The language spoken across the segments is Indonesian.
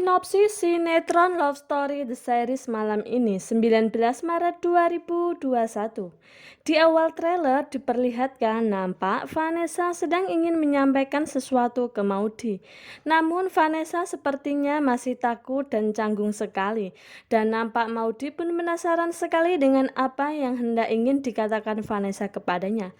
Sinopsis sinetron Love Story The Series malam ini 19 Maret 2021. Di awal trailer diperlihatkan nampak Vanessa sedang ingin menyampaikan sesuatu ke Maudy. Namun Vanessa sepertinya masih takut dan canggung sekali. Dan nampak Maudy pun penasaran sekali dengan apa yang hendak ingin dikatakan Vanessa kepadanya.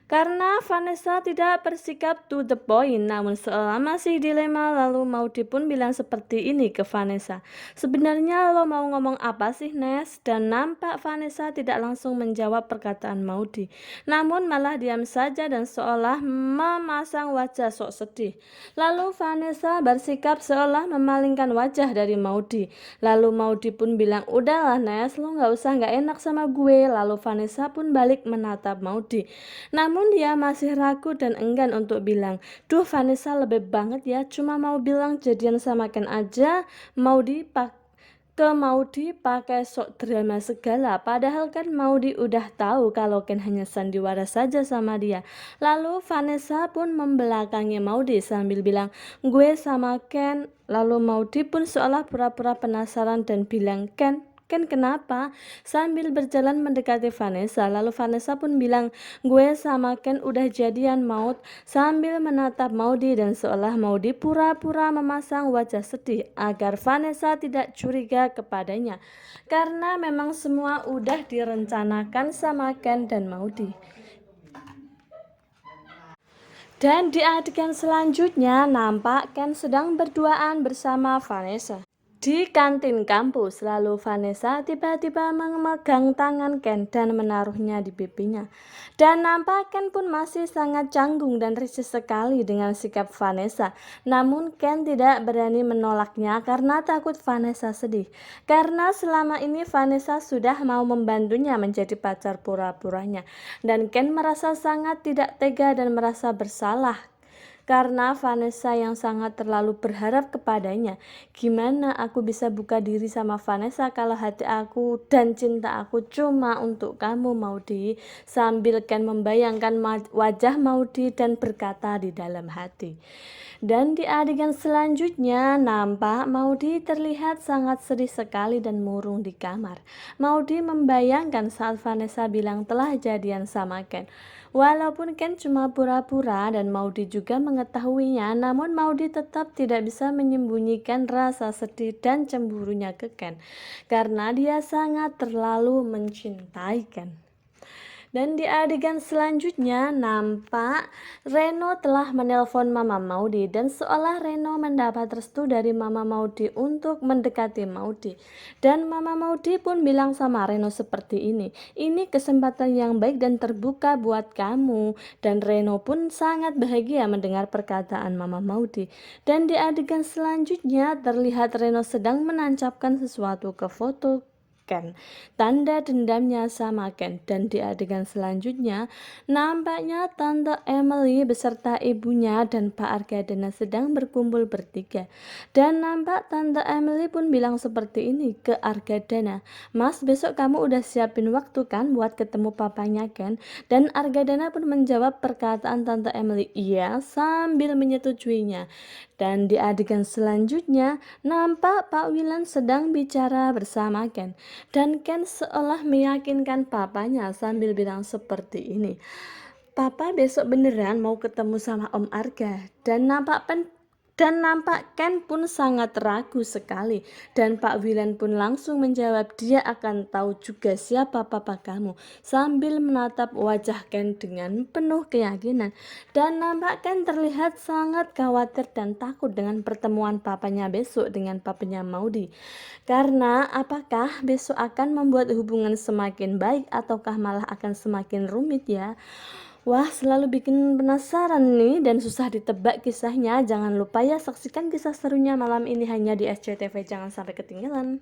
Karena Vanessa tidak bersikap to the point, namun seolah masih dilema, lalu Maudy pun bilang seperti ini ke Vanessa. Sebenarnya lo mau ngomong apa sih, Nes? Dan nampak Vanessa tidak langsung menjawab perkataan Maudy, namun malah diam saja dan seolah memasang wajah sok sedih. Lalu Vanessa bersikap seolah memalingkan wajah dari Maudy. Lalu Maudy pun bilang, udahlah Nes, lo nggak enak sama gue. Lalu Vanessa pun balik menatap Maudy. Namun dia masih ragu dan enggan untuk bilang, duh Vanessa lebih banget ya, cuma mau bilang jadian sama Ken aja. Maudy pakai sok drama segala, padahal kan Maudy udah tahu kalau Ken hanya sandiwara saja sama dia. Lalu Vanessa pun membelakangi Maudy sambil bilang, gue sama Ken. Lalu Maudy pun seolah pura-pura penasaran dan bilang, Ken kenapa? Sambil berjalan mendekati Vanessa, lalu Vanessa pun bilang, gue sama Ken udah jadian Maud, sambil menatap Maudy dan seolah Maudy pura-pura memasang wajah sedih agar Vanessa tidak curiga kepadanya. Karena memang semua udah direncanakan sama Ken dan Maudy. Dan di adegan selanjutnya nampak Ken sedang berduaan bersama Vanessa di kantin kampus. Lalu Vanessa tiba-tiba memegang tangan Ken dan menaruhnya di pipinya. Dan nampak Ken pun masih sangat canggung dan risih sekali dengan sikap Vanessa. Namun Ken tidak berani menolaknya karena takut Vanessa sedih. Karena selama ini Vanessa sudah mau membantunya menjadi pacar pura-puranya. Dan Ken merasa sangat tidak tega dan merasa bersalah karena Vanessa yang sangat terlalu berharap kepadanya. Gimana aku bisa buka diri sama Vanessa kalau hati aku dan cinta aku cuma untuk kamu, Maudy? Sambil Ken membayangkan wajah Maudy dan berkata di dalam hati. Dan di adegan selanjutnya nampak Maudy terlihat sangat sedih sekali dan murung di kamar. Maudy membayangkan saat Vanessa bilang telah jadian sama Ken. Walaupun Ken cuma pura-pura dan Maudy juga mengetahuinya, namun Maudy tetap tidak bisa menyembunyikan rasa sedih dan cemburunya ke Ken karena dia sangat terlalu mencintai Ken. Dan di adegan selanjutnya nampak Reno telah menelpon Mama Maudy dan seolah Reno mendapat restu dari Mama Maudy untuk mendekati Maudy. Dan Mama Maudy pun bilang sama Reno seperti ini kesempatan yang baik dan terbuka buat kamu. Dan Reno pun sangat bahagia mendengar perkataan Mama Maudy. Dan di adegan selanjutnya terlihat Reno sedang menancapkan sesuatu ke foto Ken, tanda dendamnya sama Ken. Dan di adegan selanjutnya nampaknya Tante Emily beserta ibunya dan Pak Argadana sedang berkumpul bertiga. Dan nampak Tante Emily pun bilang seperti ini ke Argadana, Mas besok kamu udah siapin waktu kan buat ketemu papanya Ken? Dan Argadana pun menjawab perkataan Tante Emily iya sambil menyetujuinya. Dan di adegan selanjutnya nampak Pak Wilan sedang bicara bersama Ken. Dan Ken seolah meyakinkan papanya sambil bilang seperti ini, Papa besok beneran mau ketemu sama Om Arga. Dan nampak Ken pun sangat ragu sekali. Dan Pak Wilan pun langsung menjawab dia akan tahu juga siapa papa kamu, sambil menatap wajah Ken dengan penuh keyakinan. Dan nampak Ken terlihat sangat khawatir dan takut dengan pertemuan papanya besok dengan papanya Maudy. Karena apakah besok akan membuat hubungan semakin baik ataukah malah akan semakin rumit ya? Wah, selalu bikin penasaran nih dan susah ditebak kisahnya. Jangan lupa ya saksikan kisah serunya malam ini hanya di SCTV. Jangan sampai ketinggalan.